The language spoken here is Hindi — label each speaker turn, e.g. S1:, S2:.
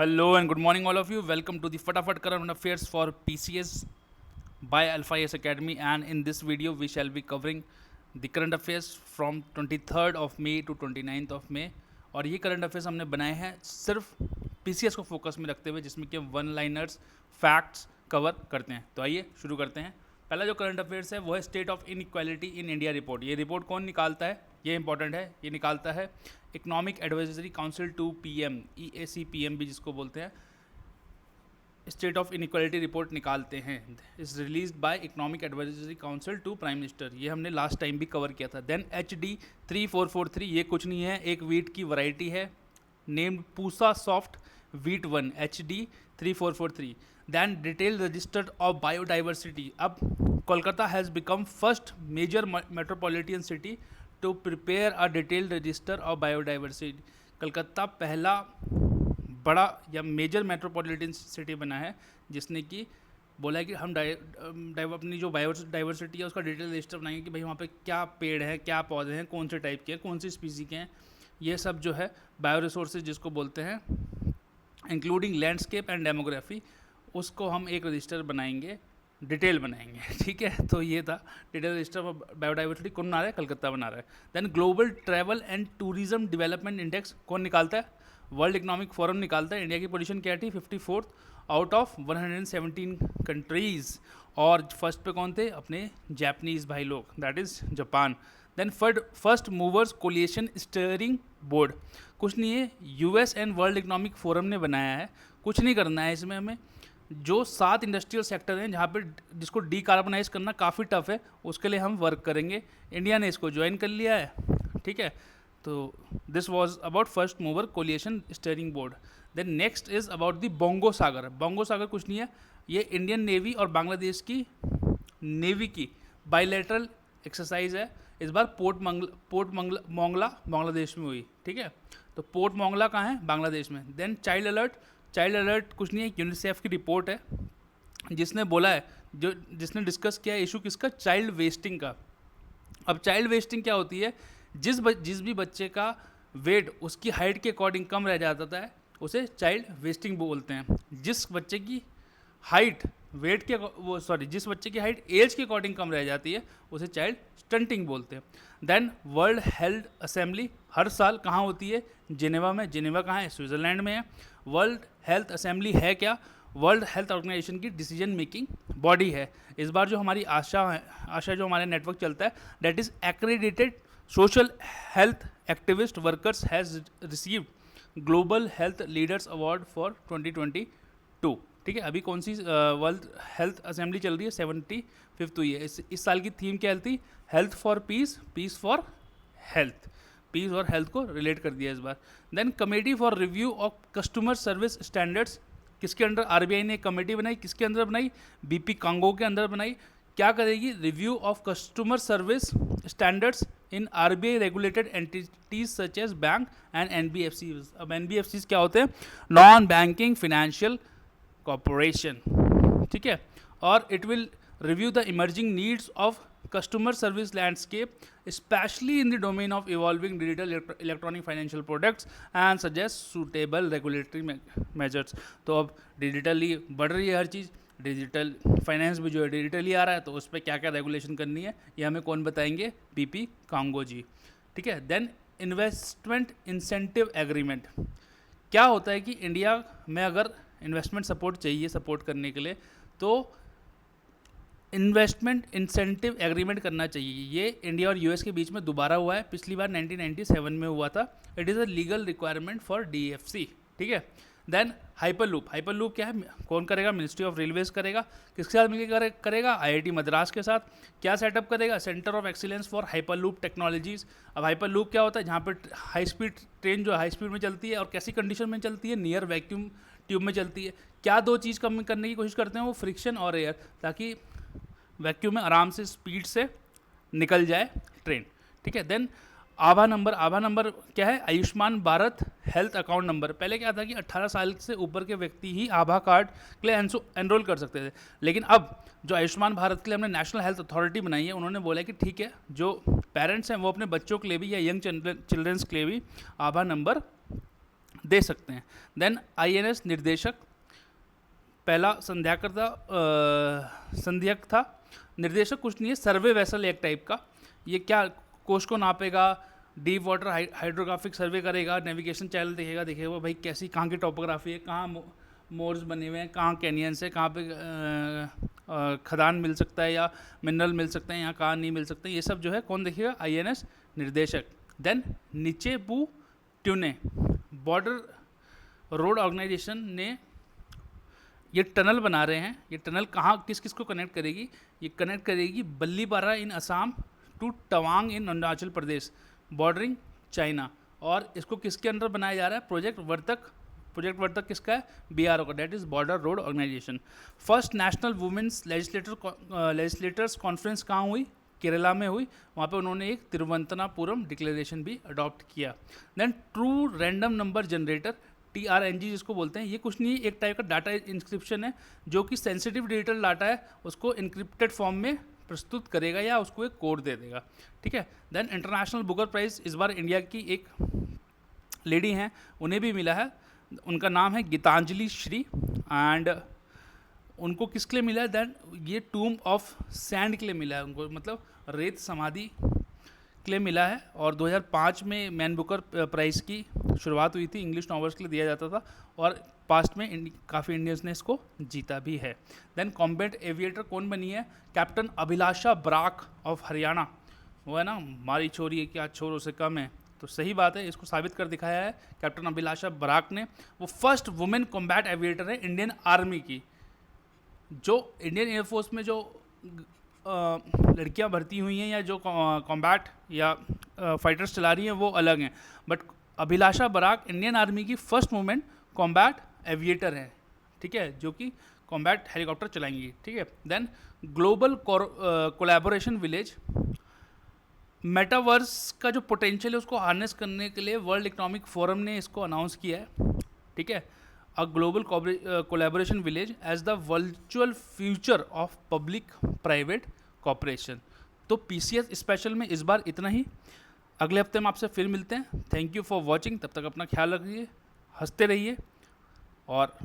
S1: Hello and good morning, all of you. Welcome to the Fatafat Current Affairs for PCS by Alpha S Academy. And in this video, we shall be covering the current affairs from 23rd of May to 29th of May. और ये करंट अफेयर्स हमने बनाए हैं सिर्फ PCS को फोकस में रखते हुए, जिसमें कि हम वन लाइनर्स फैक्ट्स कवर करते हैं. तो आइए शुरू करते हैं. पहला जो करंट अफेयर्स है वो है state of inequality in India report. ये रिपोर्ट कौन निकालता है, ये इंपॉर्टेंट है. ये निकालता है economic advisory council to PM, EAC-PM भी जिसको बोलते हैं. स्टेट ऑफ इनइक्वालिटी रिपोर्ट निकालते हैं. Is release by economic advisory council to prime minister. ये हमने लास्ट टाइम भी कवर किया था. देन HD3443, ये कुछ नहीं है, एक वीट की वैरायटी है named Pusa soft wheat 1 HD3443. Then detailed register of biodiversity. अब Kolkata has become first major metropolitan city to prepare a detailed register of biodiversity. Calcutta पहला बड़ा या मेजर मेट्रोपॉलिटन सिटी बना है जिसने कि बोला है कि हम अपनी जो बायोडाइवर्सिटी है उसका डिटेल रजिस्टर बनाएंगे कि भाई वहाँ पे क्या पेड़ हैं, क्या पौधे हैं, कौन से टाइप के हैं, कौन सी स्पीसी के हैं. ये सब जो है बायो रिसोर्सेज जिसको बोलते हैं, इंक्लूडिंग लैंडस्केप एंड डेमोग्राफी, उसको हम एक रजिस्टर बनाएंगे, डिटेल बनाएंगे. ठीक है, तो ये था डिटेल रजिस्टर ऑफ बायोडाइवर्सिटी. कौन बना रहा है? कलकत्ता बना रहा है. Then global travel and tourism development index कौन निकालता है? वर्ल्ड इकोनॉमिक फोरम निकालता है. इंडिया की पोजीशन क्या थी? 54th out of 117 countries. और फर्स्ट पे कौन थे? अपने जापानीज़ भाई लोग, that is Japan. Then first movers coalition steering board, कुछ नहीं है, US and world economic forum ने बनाया है. कुछ नहीं करना है इसमें हमें. जो 7 इंडस्ट्रियल सेक्टर हैं जहाँ पे जिसको डीकार्बोनाइज करना काफ़ी टफ है, उसके लिए हम वर्क करेंगे. इंडिया ने इसको ज्वाइन कर लिया है. ठीक है, तो this was about first mover coalition steering board. Then next is about the Bongo Sagar. Bongo Sagar कुछ नहीं है, ये इंडियन नेवी और बांग्लादेश की नेवी की बायलैटरल एक्सरसाइज है. इस बार पोर्ट मोंगला बांग्लादेश में हुई. ठीक है, तो पोर्ट मोंगला कहाँ है? बांग्लादेश में. देन चाइल्ड अलर्ट कुछ नहीं है, यूनिसेफ की रिपोर्ट है जिसने बोला है, जिसने डिस्कस किया है इशू किसका? चाइल्ड वेस्टिंग का. अब चाइल्ड वेस्टिंग क्या होती है? जिस भी बच्चे का वेट उसकी हाइट के अकॉर्डिंग कम रह जाता है उसे चाइल्ड वेस्टिंग बोलते हैं. जिस बच्चे की हाइट जिस बच्चे की हाइट एज के अकॉर्डिंग कम रह जाती है उसे चाइल्ड स्टंटिंग बोलते हैं. देन वर्ल्ड हेल्थ असेंबली हर साल कहाँ होती है? जिनेवा में. जिनेवा कहाँ है? स्विट्ज़रलैंड में है. वर्ल्ड हेल्थ असेंबली है क्या? वर्ल्ड हेल्थ ऑर्गेनाइजेशन की डिसीजन मेकिंग बॉडी है. इस बार जो हमारी आशा जो हमारे नेटवर्क चलता है, that is accredited social health activist workers has received global health leaders award for 2022. ठीक है, अभी कौन सी वर्ल्ड हेल्थ असेंबली चल रही है? 75th हुई है. इस साल की थीम क्या थी? Health for peace, peace for health. Peace और हेल्थ को रिलेट कर दिया इस बार. Then committee for review of customer service standards, किसके अंडर? RBI ने एक कमेटी बनाई. किसके अंदर बनाई? BP कांगो के अंदर बनाई. क्या करेगी? Review of customer service standards in RBI regulated entities such as bank and NBFCs. अब NBFCs क्या होते हैं? Non banking financial corporation. ठीक है, और it will review the emerging needs of customer service landscape, especially in the domain of evolving digital electronic financial products and suggest suitable regulatory measures. तो अब डिजिटली बढ़ रही है हर चीज़, डिजिटल फाइनेंस भी जो है डिजिटली आ रहा है, तो उस पर क्या क्या रेगुलेशन करनी है ये हमें कौन बताएंगे? BP कांगो जी. ठीक है, देन इन्वेस्टमेंट इंसेंटिव एग्रीमेंट. क्या होता है कि इंडिया में अगर इन्वेस्टमेंट सपोर्ट चाहिए सपोर्ट करने के लिए, तो इन्वेस्टमेंट इंसेंटिव एग्रीमेंट करना चाहिए. ये इंडिया और US के बीच में दोबारा हुआ है. पिछली बार 1997 में हुआ था. It is a legal requirement for DFC. ठीक है, देन हाइपरलूप क्या है? कौन करेगा? मिनिस्ट्री ऑफ रेलवेज करेगा. किसके साथ मिलकर करेगा? IIT मद्रास के साथ. क्या सेटअप करेगा? Centre of excellence for hyperloop technologies. अब हाइपरलूप क्या होता है? जहाँ पर हाई स्पीड ट्रेन जो हाई स्पीड में चलती है, और कैसी कंडीशन में चलती है? नियर वैक्यूम ट्यूब में चलती है. क्या दो चीज़ कम करने की कोशिश करते हैं? वो फ्रिक्शन और एयर, ताकि वैक्यूम में आराम से स्पीड से निकल जाए ट्रेन. ठीक है, देन आभा नंबर क्या है? Ayushman Bharat health account number. पहले क्या था कि 18 साल से ऊपर के व्यक्ति ही आभा कार्ड के लिए एनरोल कर सकते थे, लेकिन अब जो आयुष्मान भारत के लिए हमने नेशनल हेल्थ अथॉरिटी बनाई है, उन्होंने बोला कि ठीक है, जो पेरेंट्स हैं वो अपने बच्चों के लिए भी या यंग चिल्ड्रंस के लिए भी आभा नंबर दे सकते हैं। देन INS निर्देशक, पहला संध्याक था। निर्देशक कुछ नहीं है, सर्वे वेसल एक टाइप का। ये क्या कोस्ट को नापेगा, डीप वाटर हाइड्रोग्राफिक सर्वे करेगा, नेविगेशन चैनल देखेगा भाई कैसी कहाँ की टोपोग्राफी है, कहाँ मोर्स बने हुए हैं, कहाँ कैनियंस है, कहाँ पे खदान मिल सकता है या मिनरल मिल सकते हैं, यहाँ कहाँ नहीं मिल सकते, ये सब जो है कौन देखेगा, INS निर्देशक। देन निचेबू ट्यूने, बॉर्डर रोड ऑर्गेनाइजेशन ने ये टनल बना रहे हैं। ये टनल कहाँ किस किस को कनेक्ट करेगी, ये कनेक्ट करेगी Balipara in Assam to Tawang in Arunachal Pradesh bordering China. और इसको किसके अंडर बनाया जा रहा है, प्रोजेक्ट वर्तक। प्रोजेक्ट वर्तक किसका है, BRO का, date is border road organisation. First national women's legislators conference कहाँ हुई, केरला में हुई। वहाँ पे उन्होंने एक तिरुवंतनापुरम डिक्लेरेशन भी अडॉप्ट किया। Then true random number generator, TRNG जिसको बोलते हैं, ये कुछ नहीं, एक टाइप का डाटा इंस्क्रिप्शन है जो कि सेंसिटिव डिजिटल डाटा है उसको इनक्रिप्टेड फॉर्म में प्रस्तुत करेगा या उसको एक कोड दे देगा, ठीक है। देन इंटरनेशनल बुकर प्राइज इस बार इंडिया की एक लेडी हैं, उन्हें भी मिला है। उनका नाम है गीतांजलि श्री, एंड उनको किसके लिए मिला है, देन ये टूम ऑफ सैंड के लिए मिला है उनको, मतलब रेत समाधि के लिए मिला है। और 2005 में मैन बुकर प्राइज़ की शुरुआत हुई थी, इंग्लिश नॉवेल्स के लिए दिया जाता था, और पास्ट में काफ़ी इंडियंस ने इसको जीता भी है। देन कॉम्बैट एविएटर कौन बनी है, कैप्टन अभिलाषा बराक ऑफ हरियाणा। वो है ना, मारी छोरी है क्या छोरों से कम है, तो सही बात है, इसको साबित कर दिखाया है कैप्टन अभिलाषा बराक ने। वो फर्स्ट वुमेन कॉम्बैट एविएटर है इंडियन आर्मी की। जो इंडियन एयरफोर्स में जो लड़कियां भर्ती हुई हैं या जो कॉम्बैट या फाइटर्स चला रही हैं वो अलग हैं, but Abhilasha Barak Indian army की फर्स्ट वुमेन कॉम्बैट एविएटर है, ठीक है, जो कि कॉम्बैट हेलीकॉप्टर चलाएंगी, ठीक है। Then global collaboration village, metaverse का जो पोटेंशियल है उसको हार्नेस करने के लिए वर्ल्ड इकोनॉमिक फोरम ने इसको अनाउंस किया है, ठीक है। A global collaboration village as the virtual future of public private cooperation. तो PCS स्पेशल में इस बार इतना ही, अगले हफ्ते में आपसे फिर मिलते हैं। थैंक यू फॉर वॉचिंग, तब तक अपना ख्याल रखिए, हंसते रहिए और